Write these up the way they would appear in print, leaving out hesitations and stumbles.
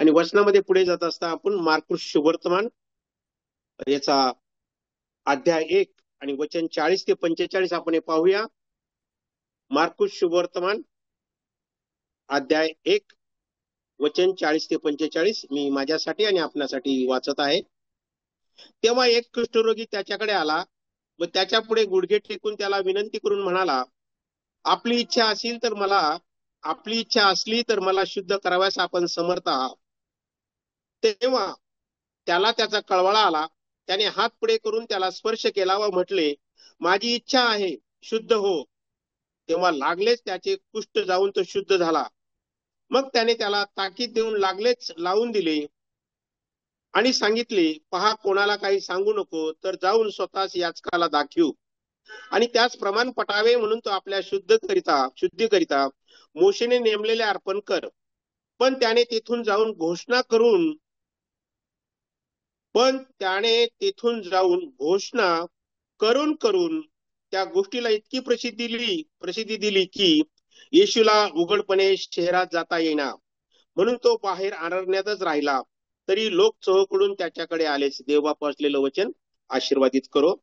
आणि वचनामध्ये पुढे जात असता आपण मार्कुस शुभवर्तमान याचा अध्याय 1 आणि वचन 40 ते 45 आपण हे पाहूया. मार्कुस शुभवर्तमान अध्याय 1 वचन 40 ते 45 मी माझ्यासाठी आणि आपल्यासाठी वाचत आहे. तेव्हा एक कुष्ठरोगी त्याच्याकडे आला व त्याच्या पुढे गुडघे टेकून त्याला विनंती करून म्हणाला, आपली इच्छा असली तर मला शुद्ध कराव्यास आपण समर्थ आहात. तेव्हा त्याला त्याचा कळवळा आला. त्याने हात पुढे करून त्याला स्पर्श केला व म्हटले, माझी इच्छा आहे, शुद्ध हो. तेव्हा लागलेच त्याचे कुष्ठ जाऊन तो शुद्ध झाला. मग त्याने त्याला ताकीद देऊन लागलेच लावून दिले आणि सांगितले, पहा, कोणाला काही सांगू नको, तर जाऊन स्वतःच याचकाला दाखवू आणि त्याच प्रमाण पटावे म्हणून तो आपल्या शुद्धीकरिता मोशेने नेमलेले अर्पण कर. पण त्याने तेथून जाऊन घोषणा करून त्या गोष्टीला इतकी प्रसिद्धी दिली की येशूला उघडपणे शहरात जाता येईना, म्हणून तो बाहेर अरण्यातच राहिला. तरी लोक चहूकडून त्याच्याकडे आलेच. देव बापा असलेलं वचन आशीर्वादित करो.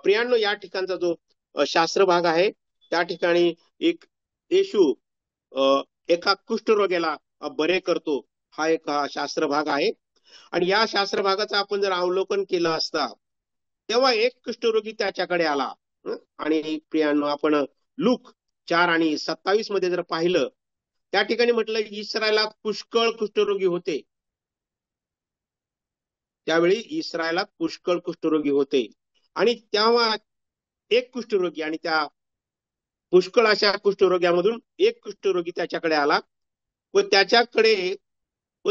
प्रियांनो, या ठिकाणचा जो शास्त्र भाग आहे त्या ठिकाणी एक येशू एका कुष्ठरोग्याला बरे करतो, हा एक शास्त्र भाग आहे. आणि या शास्त्र भागाचं आपण जर अवलोकन केलं असता तेव्हा एक कुष्ठरोगी त्याच्याकडे आला. आणि प्रियांनो, आपण लूक 4 आणि 27 मध्ये जर पाहिलं, त्या ठिकाणी म्हटलं इस्रायलात पुष्कळ कुष्ठरोगी होते. त्यावेळी इस्रायलात पुष्कळ कुष्ठरोगी होते आणि तेव्हा एक कुष्ठरोगी आणि त्या पुष्कळ अशा कुष्ठरोग्यामधून एक कुष्ठरोगी त्याच्याकडे आला व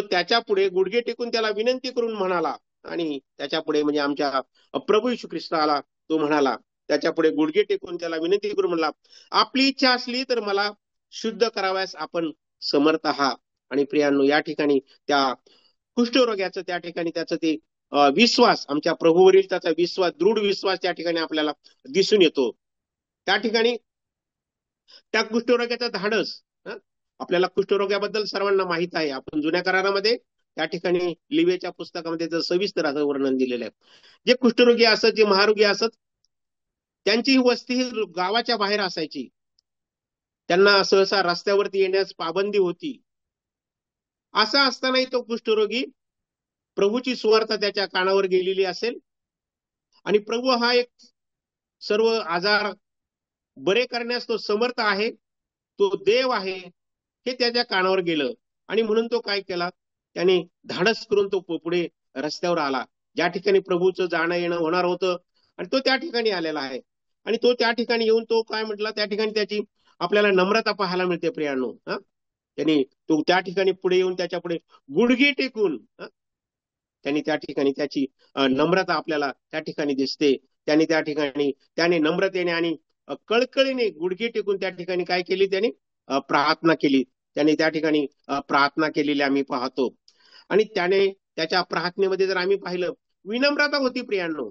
त्याच्या पुढे गुडघे टेकून त्याला विनंती करून म्हणाला. आणि त्याच्या पुढे म्हणजे आमच्या प्रभू येशू ख्रिस्त आला. तो म्हणाला, त्याच्या पुढे गुडघे टेकून त्याला विनंती करून म्हणाला, आपली इच्छा असली तर मला शुद्ध कराव्यास आपण समर्थ आहात. आणि प्रियांनो, या ठिकाणी त्या कुष्ठरोग्याचं त्या ठिकाणी त्याचं ते विश्वास, आमच्या प्रभूवरील त्याचा विश्वास, दृढ विश्वास त्या ठिकाणी आपल्याला दिसून येतो. त्या ठिकाणी त्या कुष्ठरोग्याचा धाडस, आपल्याला कुष्ठरोग्याबद्दल सर्वांना माहित आहे. आपण जुन्या करारामध्ये त्या ठिकाणी लिवेच्या पुस्तकामध्ये सविस्तर असं वर्णन दिलेलं आहे. जे कुष्ठरोगी असत, जे महारोगी असत, त्यांची वस्ती ही गावाच्या बाहेर असायची. त्यांना सहसा रस्त्यावरती येण्यास पाबंदी होती. असा असतानाही तो कुष्ठरोगी प्रभूची सुवार्ता त्याच्या कानावर गेलेली असेल आणि प्रभू हा एक सर्व आजार बरे करण्यास तो समर्थ आहे, तो देव आहे, हे त्याच्या कानावर गेलं. आणि म्हणून तो काय केला, त्याने धाडस करून तो पुढे रस्त्यावर आला, ज्या ठिकाणी प्रभूचं जाणं येणं होणार होतं. आणि तो त्या ठिकाणी आलेला आहे. आणि तो त्या ठिकाणी येऊन तो काय म्हटला, त्या ठिकाणी त्याची आपल्याला नम्रता पाहायला मिळते. प्रियांनो, त्यांनी तो त्या ठिकाणी पुढे येऊन त्याच्या पुढे गुडघे टेकून त्यांनी त्या ठिकाणी त्याची नम्रता आपल्याला त्या ठिकाणी दिसते. त्याने नम्रतेने आणि कळकळीने गुडघे टेकून त्या ठिकाणी काय केली, त्याने प्रार्थना केली. त्याने त्या ठिकाणी प्रार्थना केलेली आम्ही पाहतो. आणि त्याने त्याच्या प्रार्थनेमध्ये जर आम्ही पाहिलं, विनम्रता होती. प्रियांनो,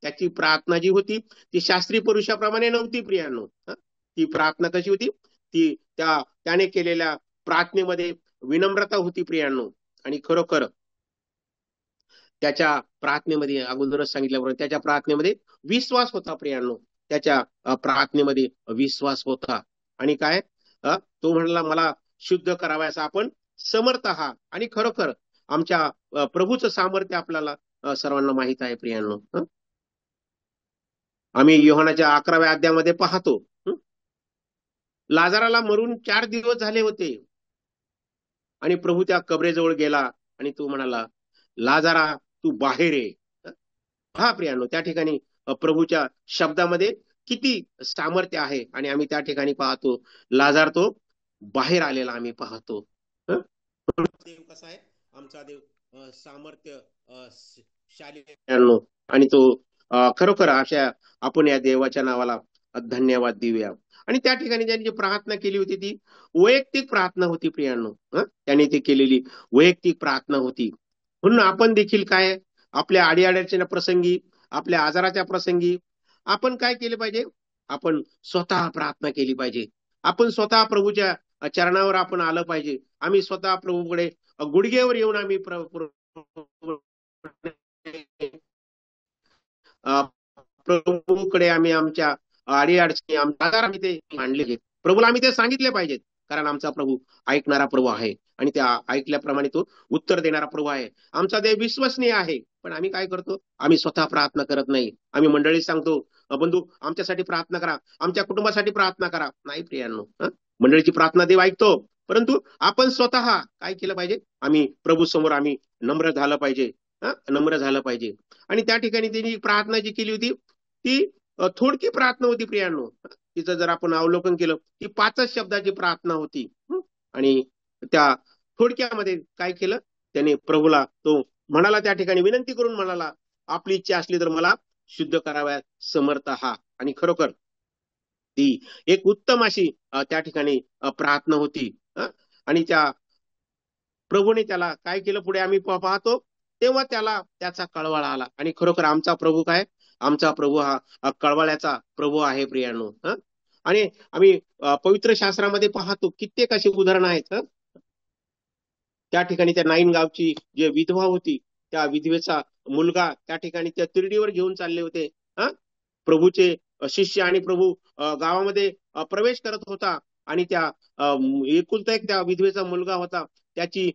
त्याची प्रार्थना जी होती ती शास्त्री पुरुषाप्रमाणे नव्हती. प्रियांनो, ती प्रार्थना कशी होती, ती त्याने केलेल्या प्रार्थनेमध्ये विनम्रता होती. प्रियांनो, आणि खरोखर त्याच्या प्रार्थनेमध्ये अगोदरच सांगितल्याबरोबर त्याच्या प्रार्थनेमध्ये विश्वास होता. प्रियांनो, त्याच्या प्रार्थनेमध्ये विश्वास होता. आणि काय, तो म्हणला, मला शुद्ध करावयास आपण समर्थ आहात. आणि खरोखर आमच्या प्रभूचं सामर्थ्य आपल्याला सर्वांना माहित आहे. प्रियांनो, आम्ही योहानाच्या 11व्या अध्यायामध्ये पाहतो, लाजाराला मरून 4 दिवस झाले होते आणि प्रभू त्या कबरेजवळ गेला आणि तो म्हणाला, लाजारा तू बाहेर ये. हा प्रियांनो, त्या ठिकाणी प्रभूच्या शब्दामध्ये किती सामर्थ्य आहे. आणि आम्ही त्या ठिकाणी पाहतो, लाजार तो बाहेर आलेला आम्ही पाहतो. देव कसा आहे, आमचा देव सामर्थ्यशाली. आणि तो खरोखर अशा आपण या देवाच्या नावाला धन्यवाद देऊया. आणि त्या ठिकाणी त्यांनी जी प्रार्थना केली होती ती वैयक्तिक प्रार्थना होती. प्रियांनो, त्यांनी ती केलेली वैयक्तिक प्रार्थना होती. म्हणून आपण देखील काय, आपल्या अडीअडचणीच्या प्रसंगी, आपल्या आजाराच्या प्रसंगी आपण काय केले पाहिजे, आपण स्वतः प्रार्थना केली पाहिजे. आपण स्वतः प्रभूच्या चरणावर आपण आलं पाहिजे. आम्ही स्वतः प्रभूकडे गुडघेवर येऊन आम्ही प्रभूकडे आम्ही आमच्या अडीअडचणी आम्ही ते मांडले. प्रभूला आम्ही ते सांगितले पाहिजेत, कारण आमचा प्रभू ऐकणारा प्रभू आहे आणि त्या ऐकल्याप्रमाणे तो उत्तर देणारा प्रभू आहे. आमचा देव विश्वसनीय आहे. पण आम्ही काय करतो? आम्ही स्वतः प्रार्थना करत नाही. आम्ही मंडळी सांगतो, बंधू आमच्यासाठी प्रार्थना करा, आमच्या कुटुंबासाठी प्रार्थना करा. नाही प्रियांनो, मंडळीची प्रार्थना देव ऐकतो, परंतु आपण स्वतः काय केलं पाहिजे? आम्ही प्रभू समोर आम्ही नम्र झालं पाहिजे. नम्र झालं पाहिजे. आणि त्या ठिकाणी त्यांनी प्रार्थना जी केली होती ती थोडकी प्रार्थना होती प्रियांनो. तिचं जर आपण अवलोकन केलं, ती 5च शब्दाची प्रार्थना होती. आणि त्या थोडक्यामध्ये काय केलं त्याने? प्रभूला तो म्हणाला, त्या ठिकाणी विनंती करून म्हणाला, आपली इच्छा असली तर मला शुद्ध कराव्यात समर्थ हा. आणि खरोखर ती एक उत्तम अशी त्या ठिकाणी प्रार्थना होती. आणि त्या प्रभूने त्याला काय केलं पुढे आम्ही पाहतो, तेव्हा त्याला त्याचा कळवळा आला. आणि खरोखर आमचा प्रभू काय? आमचा प्रभू हा कळवळ्याचा प्रभू आहे प्रियांनो. आणि आम्ही पवित्र शास्त्रामध्ये पाहतो कित्येक अशी उदाहरणं आहेत. त्या ठिकाणी त्या नाईन गावची जी विधवा होती, त्या विधवेचा मुलगा त्या ठिकाणी त्या तिरडीवर घेऊन चालले होते. प्रभूचे शिष्य आणि प्रभू गावामध्ये प्रवेश करत होता आणि त्या एकुलता एक त्या विधवेचा मुलगा होता, त्याची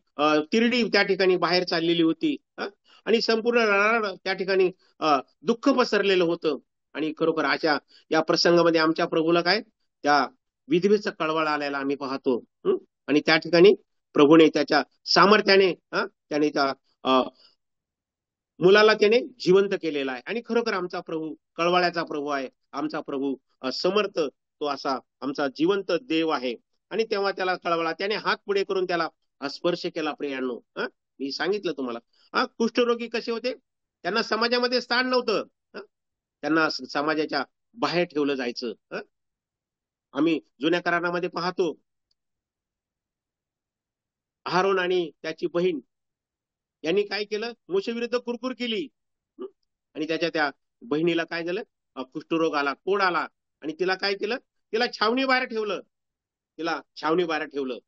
तिरडी त्या ठिकाणी बाहेर चाललेली होती. आणि संपूर्ण त्या ठिकाणी दुःख पसरलेलं होतं. आणि खरोखर अशा या प्रसंगामध्ये आमच्या प्रभूला काय? त्या विधवेचा कळवळा आलेला आम्ही पाहतो. आणि त्या ठिकाणी प्रभूने त्याच्या सामर्थ्याने त्याने त्या मुलाला त्याने जिवंत केलेला आहे. आणि खरोखर आमचा प्रभू कळवळ्याचा प्रभू आहे. आमचा प्रभू समर्थ, तो असा आमचा जिवंत देव आहे. आणि तेव्हा त्याला कळवळा, त्याने हात पुढे करून त्याला स्पर्श केला प्रियांनो. मी सांगितलं तुम्हाला, कुष्ठरोगी कसे होते? त्यांना समाजामध्ये स्थान नव्हतं. त्यांना समाजाच्या बाहेर ठेवलं जायचं. आम्ही जुन्या करारामध्ये पाहतो, आरोन आणि त्याची बहीण यांनी काय केलं? मोशे विरुद्ध कुरकुर केली. आणि त्याच्या त्या बहिणीला काय झालं? कुष्ठरोग आला, कोड आला. आणि तिला काय केलं? तिला छावणी बाहेर ठेवलं. तिला छावणी बाहेर ठेवलं.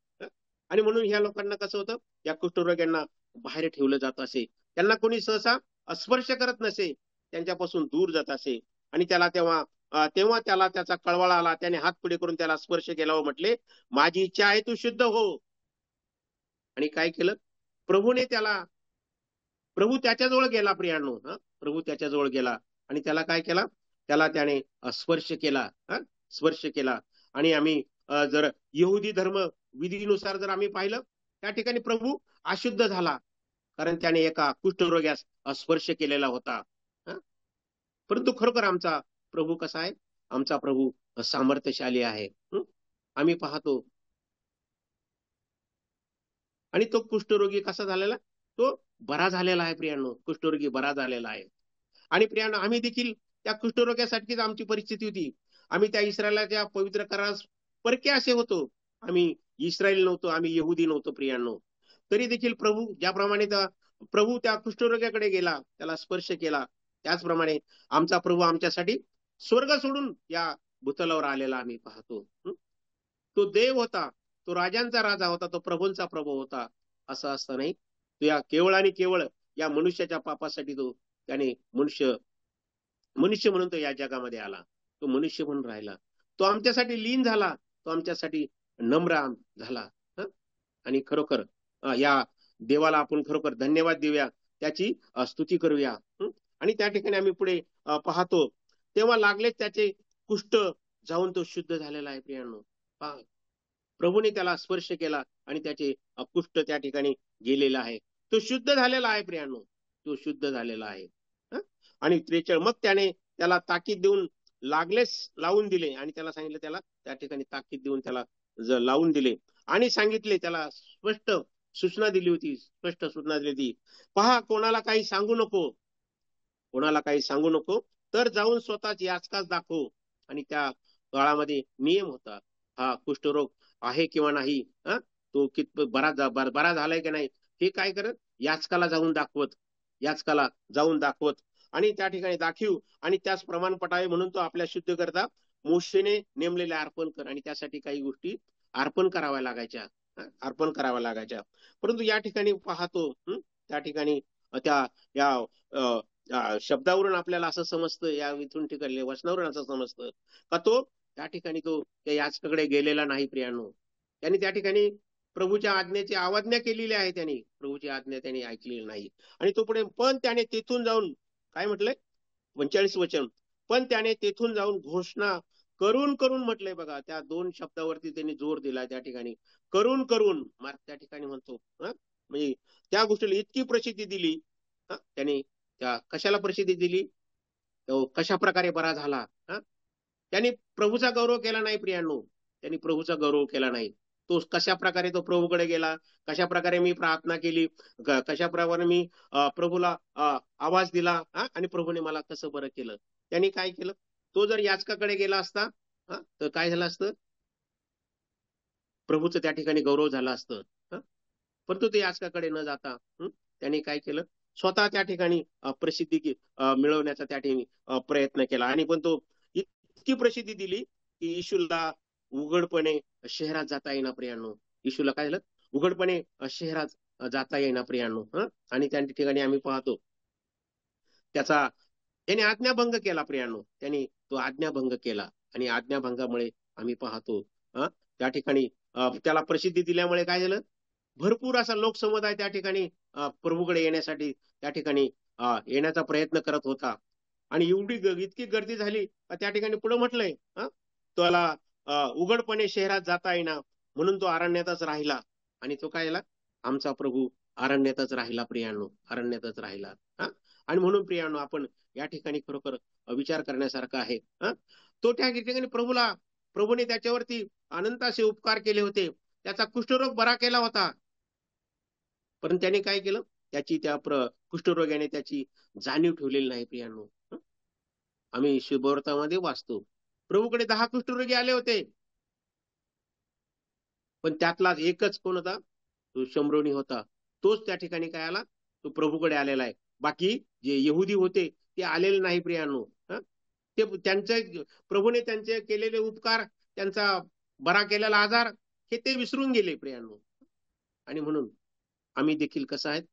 आणि म्हणून ह्या लोकांना कसं होतं? या कुष्ठरोग्यांना बाहेर ठेवलं जात असे. त्यांना कोणी सहसा स्पर्श करत नसे, त्यांच्यापासून दूर जात असे. आणि त्याला तेव्हा त्याला त्याचा कळवळा आला. त्याने हात पुढे करून त्याला स्पर्श केला व म्हटले, माझी इच्छा आहे तू शुद्ध हो. आणि काय केलं? प्रभू त्याच्याजवळ गेला प्रियांनो. प्रभू त्याच्याजवळ गेला आणि त्याला काय केला? त्याने स्पर्श केला. स्पर्श केला. आणि आम्ही जर यहुदी धर्म विधीनुसार जर आम्ही पाहिलं, त्या ठिकाणी प्रभू अशुद्ध झाला, कारण त्याने एका कुष्ठरोग्यास स्पर्श केलेला होता. परंतु खरोखर आमचा प्रभू कसा आहे? आमचा प्रभू सामर्थ्यशाली आहे. आम्ही पाहतो. आणि तो कुष्ठरोगी कसा झालेला? तो बरा झालेला आहे प्रियांनो. कुष्ठरोगी बरा झालेला आहे. आणि प्रियांनो, आम्ही देखील त्या कुष्ठरोग्यासाठीच आमची परिस्थिती होती. आम्ही त्या इस्रायलाच्या पवित्र करारास परके असे होतो. आम्ही इस्रायल नव्हतो, आम्ही यहुदी नव्हतो प्रियांनो. तरी देखील प्रभू ज्याप्रमाणे प्रभू त्या कुष्ठरोग्याकडे गेला, त्याला स्पर्श केला, त्याचप्रमाणे आमचा प्रभू आमच्यासाठी स्वर्ग सोडून या भूतलावर आलेला आम्ही पाहतो. तो देव होता, तो राजांचा राजा होता, तो प्रभूंचा प्रभू होता. असं असतं नाही. तो या केवळ आणि केवळ या मनुष्याच्या पापासाठी त्याने मनुष्य म्हणून तो या जगामध्ये आला. तो मनुष्य म्हणून राहिला. तो आमच्यासाठी लीन झाला. तो आमच्यासाठी नम्र झाला. आणि खरोखर या देवाला आपण खरोखर धन्यवाद देऊया, त्याची स्तुती करूया. आणि त्या ठिकाणी आम्ही पुढे पाहतो, तेव्हा लागलेच त्याचे कुष्ठ जाऊन तो शुद्ध झालेला आहे प्रियांनो. प्रभूने त्याला स्पर्श केला आणि त्याचे कुष्ठ त्या ठिकाणी गेलेला आहे. तो शुद्ध झालेला आहे प्रियांनो. तो शुद्ध झालेला आहे. आणि 43 मग त्याला ताकीद देऊन लागलेच लावून दिले. आणि त्याला सांगितलं, त्याला त्या ठिकाणी ताकीद देऊन त्याला लावून दिले आणि सांगितले, त्याला स्पष्ट सूचना दिली होती. स्पष्ट सूचना दिली होती, पहा, कोणाला काही सांगू नको, कोणाला काही सांगू नको, तर जाऊन स्वतःच याचकाच दाखव. आणि त्या काळामध्ये नियम होता, हा कुष्ठरोग आहे किंवा नाही, तो कितपत बरा झालाय की नाही, हे काय करत? याचकाला जाऊन दाखवत. आणि त्या ठिकाणी दाखीव आणि त्याच प्रमाण पटावे म्हणून तो आपल्या शुद्ध करता मोशेने नेमलेले अर्पण कर. आणि त्यासाठी काही गोष्टी अर्पण कराव्या लागायच्या. अर्पण कराव्या लागायच्या. परंतु या ठिकाणी पाहतो त्या ठिकाणी त्या या शब्दावरून आपल्याला असं समजतं, या इथून ठिकाणी वचनावरून असं समजतं का तो त्या ठिकाणी तो त्या याचकाकडे गेलेला नाही प्रियांनो. त्यांनी त्या ठिकाणी प्रभूच्या आज्ञेची अवज्ञा केलेली आहे, त्यांनी प्रभूची आज्ञा त्यांनी ऐकलेली नाही. आणि तो पुढे पण त्याने तेथून जाऊन काय म्हटलंय 45 वचन, पण त्याने तेथून जाऊन घोषणा करून करून म्हटलंय बघा, त्या दोन शब्दावरती त्यांनी जोर दिला त्या ठिकाणी, करून करून मार्क त्या ठिकाणी म्हणतो. म्हणजे त्या गोष्टीला इतकी प्रसिद्धी दिली त्याने. त्या कशाला प्रसिद्धी दिली, तो कशा प्रकारे बरा झाला. त्यांनी प्रभूचा गौरव केला नाही प्रियांनो, त्यांनी प्रभूचा गौरव केला नाही. तो कशा प्रकारे तो प्रभूकडे गेला, कशा प्रकारे मी प्रार्थना केली, कशा प्रकारे मी प्रभूला आवाज दिला आणि प्रभूने मला कसं बरं केलं. त्यांनी काय केलं, तो जर याचकाकडे गेला असता तर काय झालं असतं, प्रभूचं त्या ठिकाणी गौरव झाला असतं. परंतु ते याचकाकडे न जाता त्यांनी काय केलं, स्वतः त्या ठिकाणी प्रसिद्धी मिळवण्याचा त्या ठिकाणी प्रयत्न केला. आणि पण तो इतकी प्रसिद्धी दिली की येशूला उघडपणे शहरात जाता येईना प्रियांनो. येशूला काय झालं, उघडपणे शहरात जाता येईना प्रियांनो. आणि त्या ठिकाणी आम्ही पाहतो त्याचा त्याने आज्ञाभंग केला प्रियांनो. त्यांनी तो आज्ञाभंग केला आणि आज्ञाभंगामुळे आम्ही पाहतो त्या ठिकाणी त्याला प्रसिद्धी दिल्यामुळे काय झालं, भरपूर असा लोकसमुदाय त्या ठिकाणी प्रभूकडे येण्यासाठी त्या ठिकाणी येण्याचा प्रयत्न करत होता. आणि इतकी गर्दी झाली त्या ठिकाणी पुढे म्हटलंय त्याला उघडपणे शहरात जाता येईना म्हणून तो अरण्यातच राहिला. आणि तो काय झाला, आमचा प्रभू अरण्यातच राहिला प्रियांनो, अरण्यातच राहिला. आणि म्हणून प्रियांनो आपण या ठिकाणी खरोखर विचार करण्यासारखा आहे. तो त्या ठिकाणी प्रभूने त्याच्यावरती अनंत असे उपकार केले होते, त्याचा कुष्ठरोग बरा केला होता. परंतु त्याने काय केलं, त्याची त्या कुष्ठरोग्याने त्याची जाणीव ठेवलेली नाही प्रियांनो. आम्ही शुभवर्तामध्ये वाचतो प्रभूकडे 10 कुष्ठरोगी आले होते, पण त्यातला एकच कोण होता, तो शम्रोनी होता. तोच त्या ठिकाणी काय आला, तो प्रभूकडे आलेला आहे. बाकी जे यहुदी होते ते आलेले नाही प्रियांनो. ते त्यांचे प्रभूने त्यांचे केलेले उपकार, त्यांचा बरा केलेला आजार हे ते विसरून गेले प्रियांनो. आणि म्हणून आम्ही देखील कसं आहेत,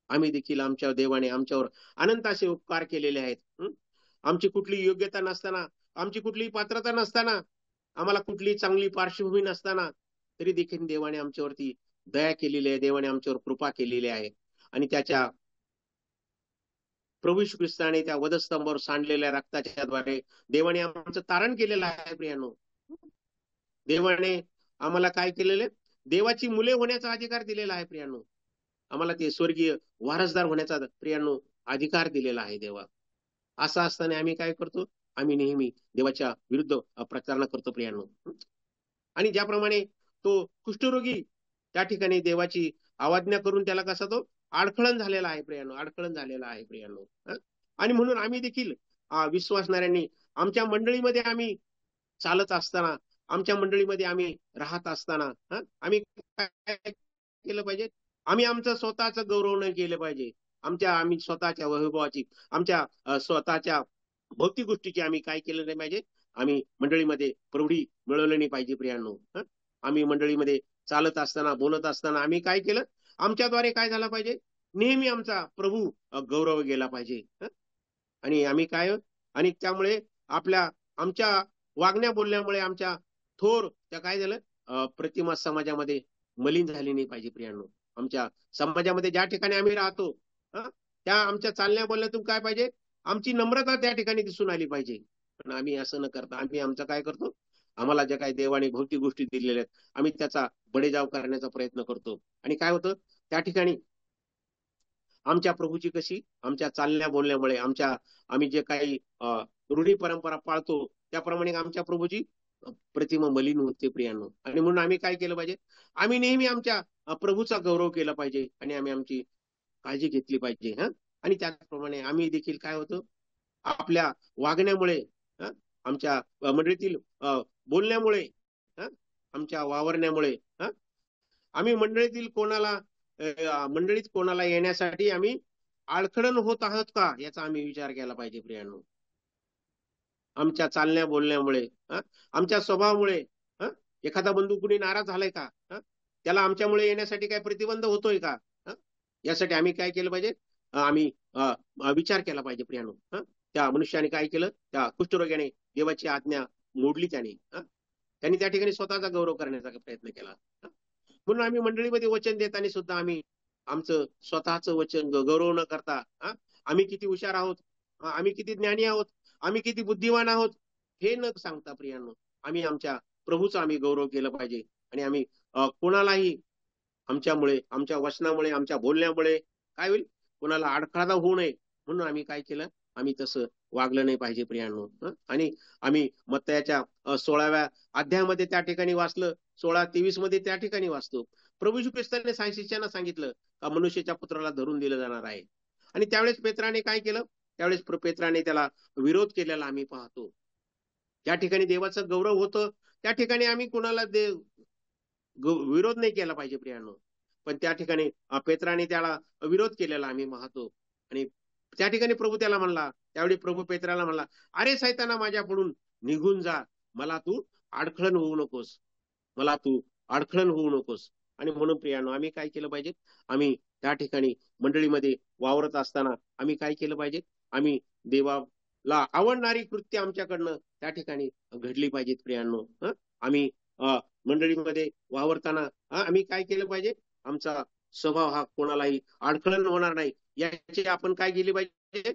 आम्ही देखील आमच्या देवाने आमच्यावर अनंत असे उपकार केलेले आहेत. आमची कुठली योग्यता नसताना, आमची कुठली पात्रता नसताना, आम्हाला कुठली चांगली पार्श्वभूमी नसताना तरी देखील देवाने आमच्यावरती दया केलेली आहे, देवाने आमच्यावर कृपा केलेली आहे. आणि त्याच्या प्रभू येशू ख्रिस्ताने त्या वधस्तंभावर सांडलेल्या रक्ताच्या द्वारे देवाने आमचं तारण केलेलं आहे प्रियांनो. देवाने आम्हाला काय केलेलं, देवाची मुले होण्याचा अधिकार दिलेला आहे प्रियांनो. आम्हाला ते स्वर्गीय वारसदार होण्याचा प्रियांनो अधिकार दिलेला आहे देवा. असं असताना आम्ही काय करतो, आम्ही नेहमी देवाच्या विरुद्ध प्रचारणा करतो प्रियांनो. आणि ज्याप्रमाणे तो कुष्ठरोगी त्या ठिकाणी देवाची अवज्ञा करून त्याला कसा तो अडखळण झालेला आहे प्रियांनो, अडखळण झालेला आहे प्रियांनो. आणि म्हणून आम्ही देखील विश्वासणाऱ्यांनी आमच्या मंडळीमध्ये आम्ही चालत असताना, आमच्या मंडळीमध्ये आम्ही राहत असताना आम्ही काय केलं पाहिजे, आम्ही आमचं स्वतःचं गौरव नाही केलं पाहिजे. आम्ही स्वतःच्या वैभवाची, आमच्या स्वतःच्या भौतिक गोष्टीची आम्ही काय केलं नाही पाहिजे, आम्ही मंडळीमध्ये प्रौढी मिळवली नाही पाहिजे प्रियांनो. आम्ही मंडळीमध्ये चालत असताना, बोलत असताना आम्ही काय केलं, आमच्याद्वारे काय झालं पाहिजे, नेहमी आमचा प्रभू गौरव गेला पाहिजे. आणि आम्ही काय, आणि त्यामुळे आमच्या वागण्या बोलण्यामुळे आमच्या थोर त्या काय झालं, प्रतिमा समाजामध्ये मलिन झाली नाही पाहिजे प्रियांनो. आमच्या समाजामध्ये ज्या ठिकाणी आम्ही राहतो त्या आमच्या चालण्या बोलण्यातून काय पाहिजे, आमची नम्रता त्या ठिकाणी दिसून आली पाहिजे. पण आम्ही असं न करता आम्ही आमचं काय करतो, आम्हाला ज्या काही देवाने भौतिक गोष्टी दिलेल्या आहेत आम्ही त्याचा बडेजाव करण्याचा प्रयत्न करतो. आणि काय होतं त्या ठिकाणी, आमच्या प्रभूची कशी, आमच्या चालण्या बोलण्यामुळे, आम्ही जे काही रूढी परंपरा पाळतो त्याप्रमाणे आमच्या प्रभूची प्रतिमा मलिन होते प्रियांनो. आणि म्हणून आम्ही काय केलं पाहिजे, आम्ही नेहमी आमच्या प्रभूचा गौरव केला पाहिजे आणि आम्ही आमची काळजी घेतली पाहिजे. आणि त्याचप्रमाणे आम्ही देखील काय होतं, आपल्या वागण्यामुळे, आमच्या मंडळीतील बोलण्यामुळे, आमच्या वावरण्यामुळे आम्ही मंडळीत कोणाला येण्यासाठी आम्ही अडखळण होत आहोत का, याचा आम्ही विचार केला पाहिजे प्रियांनो. आमच्या चालण्या बोलण्यामुळे, आमच्या स्वभावामुळे एखादा बंधू कुणी नाराज झालाय का, त्याला आमच्यामुळे येण्यासाठी काय प्रतिबंध होतोय का? यासाठी आम्ही काय केलं पाहिजे? आम्ही विचार केला पाहिजे प्रियानो. त्या मनुष्याने काय केलं? त्या कुष्ठरोग्याने देवाची आज्ञा मोडली त्याने. त्यांनी त्या ठिकाणी स्वतःचा गौरव करण्याचा प्रयत्न केला. म्हणून आम्ही मंडळीमध्ये वचन देताना सुद्धा आम्ही आमचं स्वतःचं वचन गौरव न करता आम्ही किती हुशार आहोत, आम्ही किती ज्ञानी आहोत, आम्ही किती बुद्धिमान आहोत हे न सांगता प्रियांनो, आम्ही आमच्या प्रभूचा आम्ही गौरव केला पाहिजे. आणि आम्ही कोणालाही आमच्यामुळे, आमच्या वचनामुळे, आमच्या बोलण्यामुळे काय होईल, कोणाला अडथळा होऊ नये म्हणून आम्ही काय केलं, आम्ही तसं वागलं नाही पाहिजे प्रियांनो. आणि आम्ही मत्तयाच्या 16व्या अध्यायामध्ये त्या ठिकाणी वाचलं, 16:23 मध्ये त्या ठिकाणी वाचतो, प्रभू यीशू ख्रिस्ताने शिष्यांना सांगितलं का मनुष्याच्या पुत्राला धरून दिलं जाणार आहे. आणि त्यावेळेस पेत्राने काय केलं? त्यावेळेस पेत्राने त्याला विरोध केलेला आम्ही पाहतो. ज्या ठिकाणी देवाचं गौरव होतं त्या ठिकाणी आम्ही कुणाला विरोध नाही केला पाहिजे प्रियांनो. पण त्या ठिकाणी पेत्राने त्याला विरोध केलेला आम्ही पाहतो. आणि त्या ठिकाणी प्रभू त्याला म्हणला, त्यावेळी प्रभू पेत्राला म्हणला, अरे सैताना माझ्याकडून निघून जा, मला तू अडखळण होऊ नकोस, मला तू अडखळण होऊ नकोस. आणि म्हणून प्रियांनो, आम्ही काय केलं पाहिजे? आम्ही त्या ठिकाणी मंडळीमध्ये वावरत असताना आम्ही काय केलं पाहिजे? आम्ही देवाला आवडणारी कृत्य आमच्याकडनं त्या ठिकाणी घडली पाहिजेत प्रियांनो. आम्ही मंडळीमध्ये वावरताना आम्ही काय केलं पाहिजे? आमचा स्वभाव हा कोणालाही अडखळण होणार नाही याची आपण काय केली पाहिजे?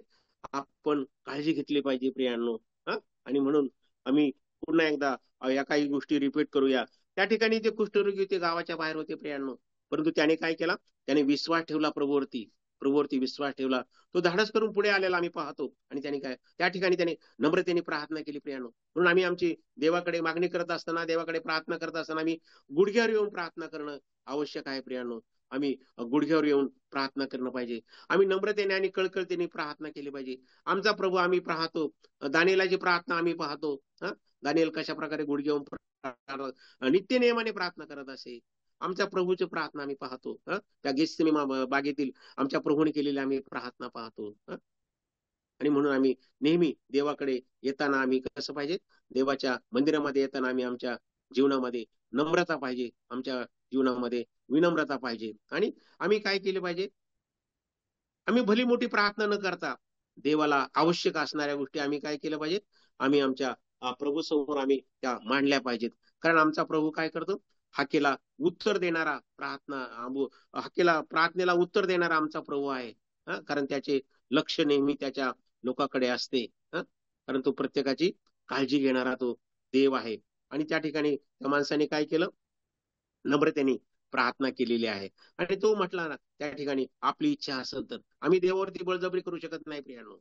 आपण काळजी घेतली पाहिजे प्रियांनो. आणि म्हणून आम्ही पुन्हा एकदा या काही गोष्टी रिपीट करूया. त्या ठिकाणी ते कुष्ठरोगी होते, गावाच्या बाहेर होते प्रियांनो, परंतु त्याने काय केला? त्याने विश्वास ठेवला प्रभूवरती विश्वास ठेवला. तो धाडस करून पुढे आलेला आम्ही पाहतो. आणि त्याने काय, त्या ठिकाणी त्याने नम्रतेने प्रार्थना केली प्रियांनो. म्हणून आम्ही आमची देवाकडे मागणी करत असताना, देवाकडे प्रार्थना करत असताना आम्ही गुडघ्यावर येऊन प्रार्थना करणं आवश्यक आहे प्रियांनो. आम्ही गुडघ्यावर येऊन प्रार्थना करणं पाहिजे. आम्ही नम्रतेने आणि कळकळतेने प्रार्थना केली पाहिजे. आमचा प्रभू आम्ही पाहतो, दानियेलाची प्रार्थना आम्ही पाहतो. दानियेल कशा प्रकारे गुडघ्यावरून नित्य नियमाने प्रार्थना करत असे. आमच्या प्रभूची प्रार्थना आम्ही पाहतो. त्या गेतसेमानी बागेतील आमच्या प्रभूने केलेली आम्ही प्रार्थना पाहतो. आणि म्हणून आम्ही नेहमी देवाकडे येताना आम्ही कसं पाहिजे? देवाच्या मंदिरामध्ये येताना आम्ही आमच्या जीवनामध्ये नम्रता पाहिजे, आमच्या जीवनामध्ये विनम्रता पाहिजे. आणि आम्ही काय केले पाहिजे? आम्ही भली मोठी प्रार्थना न करता देवाला आवश्यक असणाऱ्या गोष्टी आम्ही काय केलं पाहिजे? आम्ही आमच्या प्रभू समोर आम्ही त्या मांडल्या पाहिजेत. कारण आमचा प्रभू काय करतो? हाकेला उत्तर देणारा, हाकेला प्रार्थनेला उत्तर देणारा आमचा प्रभू आहे. कारण त्याचे लक्ष नेहमी त्याच्या लोकांकडे असते. कारण तो प्रत्येकाची काळजी घेणारा तो देव आहे. आणि त्या ठिकाणी त्या माणसाने काय केलं? नम्रतेने प्रार्थना केलेली आहे. आणि तो म्हटला ना त्या ठिकाणी, आपली इच्छा असेल तर. आम्ही देवावरती बळजबरी करू शकत नाही प्रियांनो.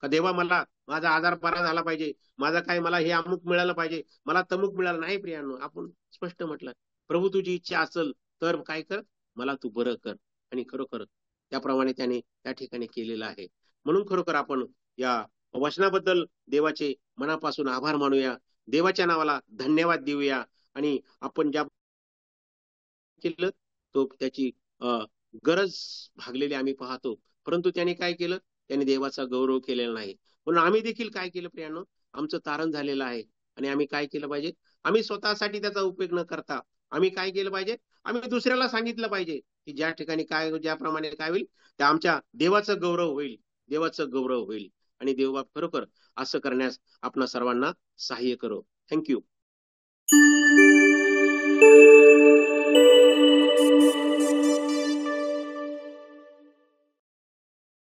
का देवा मला माझा आजार बरा झाला पाहिजे, माझा काय, मला हे अमुक मिळालं पाहिजे, मला तमुक मिळालं नाही प्रियांनो. आपण स्पष्ट म्हटलं, प्रभू तुझी इच्छा असेल तर काय कर, मला तू बरं कर. आणि खरोखर त्याप्रमाणे त्याने त्या ठिकाणी केलेलं आहे. म्हणून खरोखर आपण या वचनाबद्दल देवाचे मनापासून आभार मानूया, देवाच्या नावाला धन्यवाद देऊया. आणि आपण ज्या केलं तो त्याची गरज भागलेली आम्ही पाहतो. परंतु त्याने काय केलं? त्याने देवाचा गौरव केलेला नाही. म्हणून आम्ही देखील काय केलं प्रियांनो? आमचं तारण झालेलं आहे. आणि आम्ही काय केलं पाहिजे? आम्ही स्वतःसाठी त्याचा उपयोग न करता आम्ही काय केलं पाहिजे? आम्ही दुसऱ्याला सांगितलं पाहिजे की ज्या ठिकाणी काय, ज्याप्रमाणे काय होईल, त्या आमच्या देवाचं गौरव होईल, देवाचं गौरव होईल. आणि देव खरोखर असं करण्यास आपणा सर्वांना सहाय्य करो. थँक्यू.